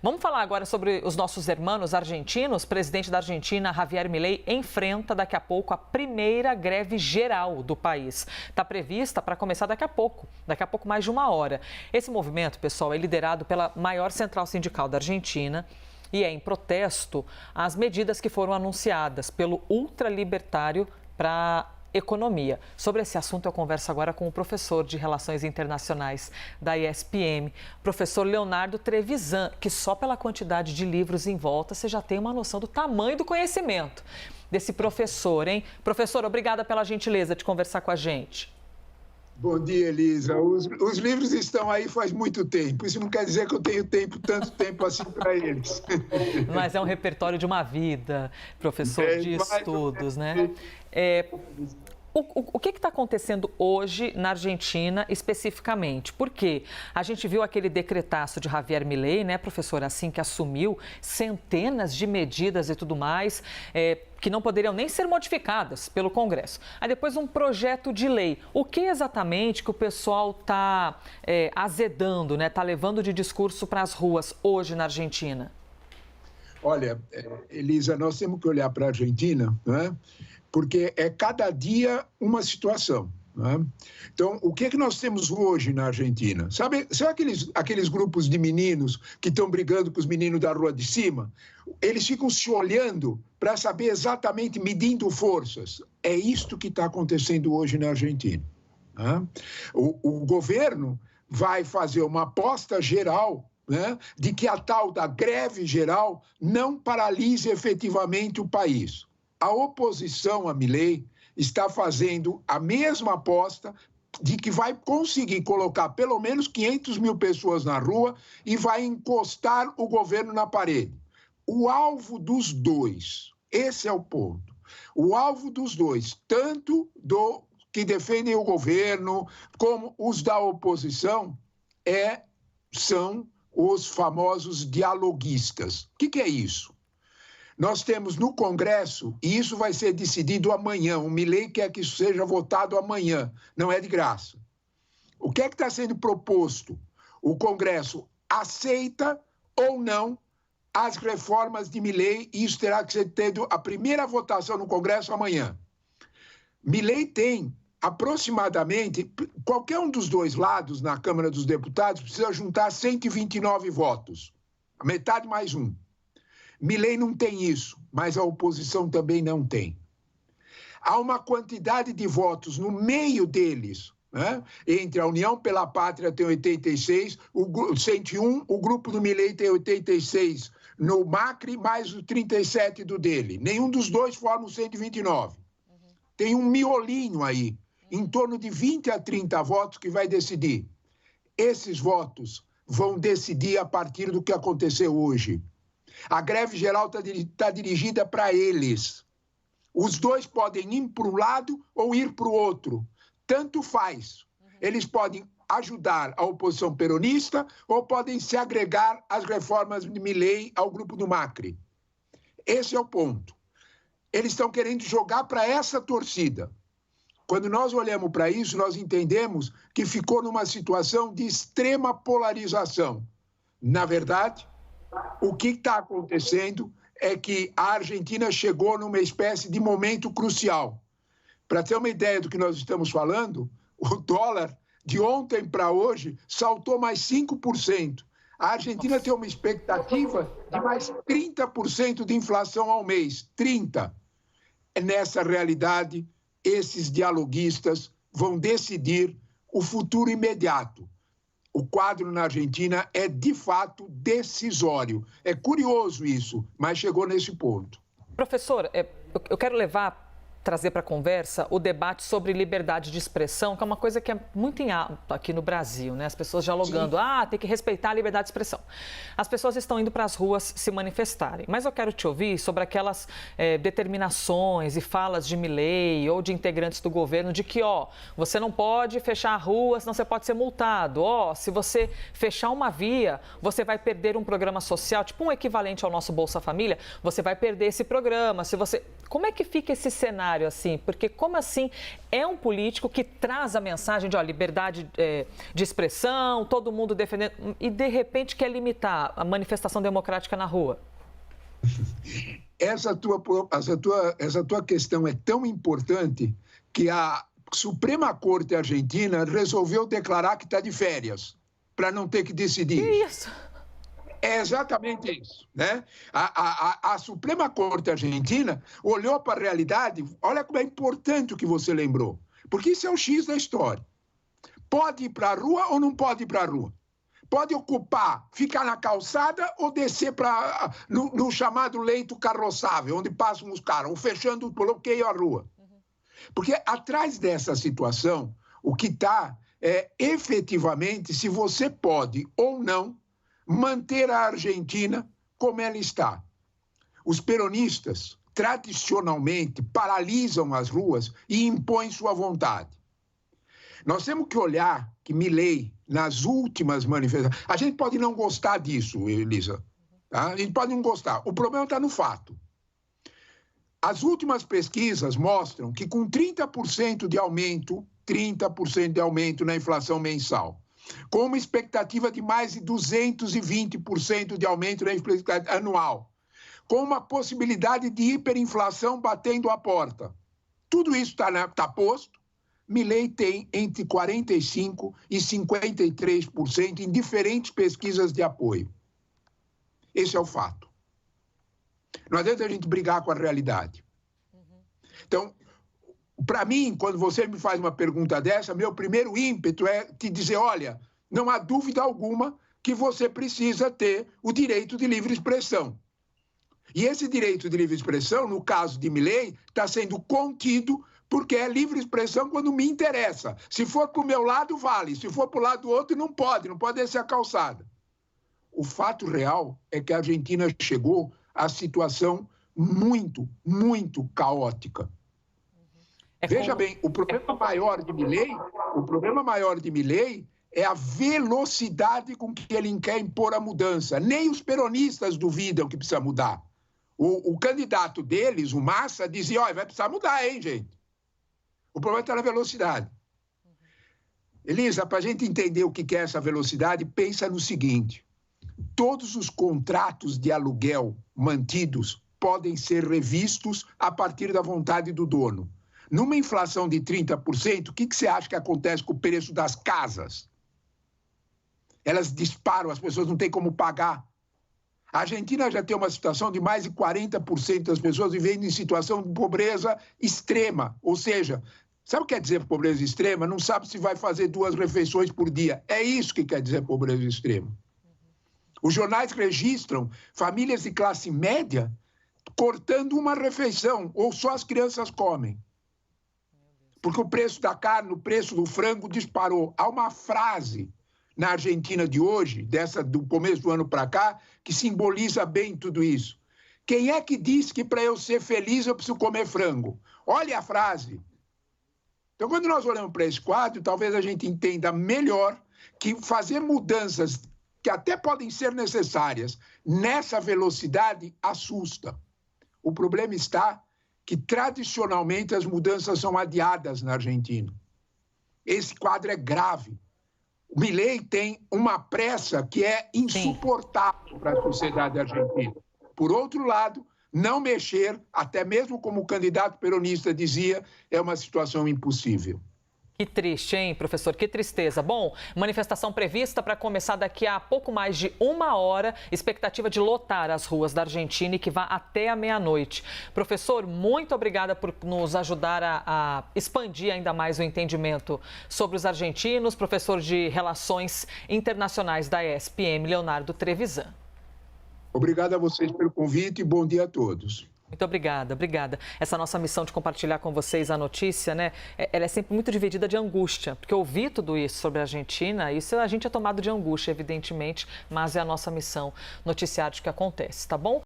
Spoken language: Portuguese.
Vamos falar agora sobre os nossos irmãos argentinos. O presidente da Argentina, Javier Milei, enfrenta daqui a pouco a primeira greve geral do país. Está prevista para começar daqui a pouco mais de 1 hora. Esse movimento, pessoal, é liderado pela maior central sindical da Argentina e é em protesto às medidas que foram anunciadas pelo ultralibertário para economia. Sobre esse assunto, eu converso agora com o professor de Relações Internacionais da ESPM, professor Leonardo Trevisan, que só pela quantidade de livros em volta você já tem uma noção do tamanho do conhecimento desse professor, hein? Professor, obrigada pela gentileza de conversar com a gente. Bom dia, Elisa. Os livros estão aí faz muito tempo. Isso não quer dizer que eu tenho tanto tempo assim para eles. Mas é um repertório de uma vida, professor, de estudos, né? O que está acontecendo hoje na Argentina especificamente? Porque a gente viu aquele decretaço de Javier Milei, né, professor, assim que assumiu, centenas de medidas e tudo mais, que não poderiam nem ser modificadas pelo Congresso. Aí depois um projeto de lei. O que exatamente que o pessoal está azedando, né, está levando de discurso para as ruas hoje na Argentina? Olha, Elisa, nós temos que olhar para a Argentina, né? Porque é cada dia uma situação, né? Então, o que nós temos hoje na Argentina? Sabe aqueles grupos de meninos que estão brigando com os meninos da rua de cima? Eles ficam se olhando para saber exatamente, medindo forças. É isto que está acontecendo hoje na Argentina, né? O governo vai fazer uma aposta geral, né, de que a tal da greve geral não paralise efetivamente o país. A oposição a Milei está fazendo a mesma aposta de que vai conseguir colocar pelo menos 500 mil pessoas na rua e vai encostar o governo na parede. O alvo dos dois, esse é o ponto, o alvo dos dois, tanto do que defendem o governo como os da oposição, são os famosos dialoguistas. O que é isso? Nós temos no Congresso, e isso vai ser decidido amanhã, o Milei quer que isso seja votado amanhã, não é de graça. O que é que está sendo proposto? O Congresso aceita ou não as reformas de Milei, e isso terá que ser tido a primeira votação no Congresso amanhã. Milei tem aproximadamente, qualquer um dos dois lados na Câmara dos Deputados precisa juntar 129 votos, a metade mais um. Milei não tem isso, mas a oposição também não tem. Há uma quantidade de votos no meio deles, né? Entre a União pela Pátria tem 86, o 101, o grupo do Milei tem 86 no Macri, mais os 37 do dele. Nenhum dos dois forma 129. Tem um miolinho aí, em torno de 20 a 30 votos que vai decidir. Esses votos vão decidir a partir do que aconteceu hoje. A greve geral está dirigida para eles. Os dois podem ir para um lado ou ir para o outro. Tanto faz. Eles podem ajudar a oposição peronista ou podem se agregar às reformas de Milei ao grupo do Macri. Esse é o ponto. Eles estão querendo jogar para essa torcida. Quando nós olhamos para isso, nós entendemos que ficou numa situação de extrema polarização. Na verdade, o que está acontecendo é que a Argentina chegou numa espécie de momento crucial. Para ter uma ideia do que nós estamos falando, o dólar de ontem para hoje saltou mais 5%. A Argentina tem uma expectativa de mais 30% de inflação ao mês. 30%. Nessa realidade, esses dialoguistas vão decidir o futuro imediato. O quadro na Argentina é, de fato, decisório. É curioso isso, mas chegou nesse ponto. Professor, eu quero trazer para a conversa o debate sobre liberdade de expressão, que é uma coisa que é muito em alta aqui no Brasil, né? As pessoas dialogando, tem que respeitar a liberdade de expressão. As pessoas estão indo para as ruas se manifestarem, mas eu quero te ouvir sobre aquelas determinações e falas de Milei ou de integrantes do governo de que, você não pode fechar a rua, senão você pode ser multado. Se você fechar uma via, você vai perder um programa social, tipo um equivalente ao nosso Bolsa Família, você vai perder esse programa. Como é que fica esse cenário cenário, assim? Porque como assim é um político que traz a mensagem de liberdade de expressão, todo mundo defendendo, e de repente quer limitar a manifestação democrática na rua? Essa tua questão é tão importante que a Suprema Corte Argentina resolveu declarar que está de férias, para não ter que decidir. Que isso? É exatamente isso, né? A Suprema Corte Argentina olhou para a realidade, olha como é importante o que você lembrou, porque isso é o X da história. Pode ir para a rua ou não pode ir para a rua? Pode ocupar, ficar na calçada ou descer no chamado leito carroçável, onde passam os carros, ou fechando o bloqueio à rua. Porque atrás dessa situação, o que está é efetivamente se você pode ou não manter a Argentina como ela está. Os peronistas, tradicionalmente, paralisam as ruas e impõem sua vontade. Nós temos que olhar que Milei, nas últimas manifestações... A gente pode não gostar disso, Elisa. Tá? A gente pode não gostar. O problema está no fato. As últimas pesquisas mostram que com 30% de aumento na inflação mensal, com uma expectativa de mais de 220% de aumento na inflação anual, com uma possibilidade de hiperinflação batendo a porta. Tudo isso está posto. Milei tem entre 45% e 53% em diferentes pesquisas de apoio. Esse é o fato. Não adianta a gente brigar com a realidade. Então, para mim, quando você me faz uma pergunta dessa, meu primeiro ímpeto é te dizer, olha, não há dúvida alguma que você precisa ter o direito de livre expressão. E esse direito de livre expressão, no caso de Milei, está sendo contido porque é livre expressão quando me interessa. Se for para o meu lado, vale. Se for para o lado do outro, não pode descer a calçada. O fato real é que a Argentina chegou à situação muito, muito caótica. Veja bem, o problema maior de Milei é a velocidade com que ele quer impor a mudança. Nem os peronistas duvidam que precisa mudar. O candidato deles, o Massa, dizia, vai precisar mudar, hein, gente? O problema está na velocidade. Elisa, para a gente entender o que é essa velocidade, pensa no seguinte. Todos os contratos de aluguel mantidos podem ser revistos a partir da vontade do dono. Numa inflação de 30%, o que você acha que acontece com o preço das casas? Elas disparam, as pessoas não têm como pagar. A Argentina já tem uma situação de mais de 40% das pessoas vivendo em situação de pobreza extrema. Ou seja, sabe o que quer dizer pobreza extrema? Não sabe se vai fazer 2 refeições por dia. É isso que quer dizer pobreza extrema. Os jornais registram famílias de classe média cortando uma refeição, ou só as crianças comem. Porque o preço da carne, o preço do frango disparou. Há uma frase na Argentina de hoje, do começo do ano para cá, que simboliza bem tudo isso. Quem é que diz que para eu ser feliz eu preciso comer frango? Olha a frase. Então, quando nós olhamos para esse quadro, talvez a gente entenda melhor que fazer mudanças que até podem ser necessárias nessa velocidade assusta. O problema está que, tradicionalmente, as mudanças são adiadas na Argentina. Esse quadro é grave. O Milei tem uma pressa que é insuportável para a sociedade argentina. Por outro lado, não mexer, até mesmo como o candidato peronista dizia, é uma situação impossível. Que triste, hein, professor? Que tristeza. Bom, manifestação prevista para começar daqui a pouco mais de 1 hora. Expectativa de lotar as ruas da Argentina e que vá até a meia-noite. Professor, muito obrigada por nos ajudar a expandir ainda mais o entendimento sobre os argentinos. Professor de Relações Internacionais da ESPM, Leonardo Trevisan. Obrigado a vocês pelo convite e bom dia a todos. Muito obrigada, obrigada. Essa nossa missão de compartilhar com vocês a notícia, né? Ela é sempre muito dividida de angústia, porque ouvir tudo isso sobre a Argentina, isso a gente é tomado de angústia, evidentemente, mas é a nossa missão noticiar o que acontece, tá bom?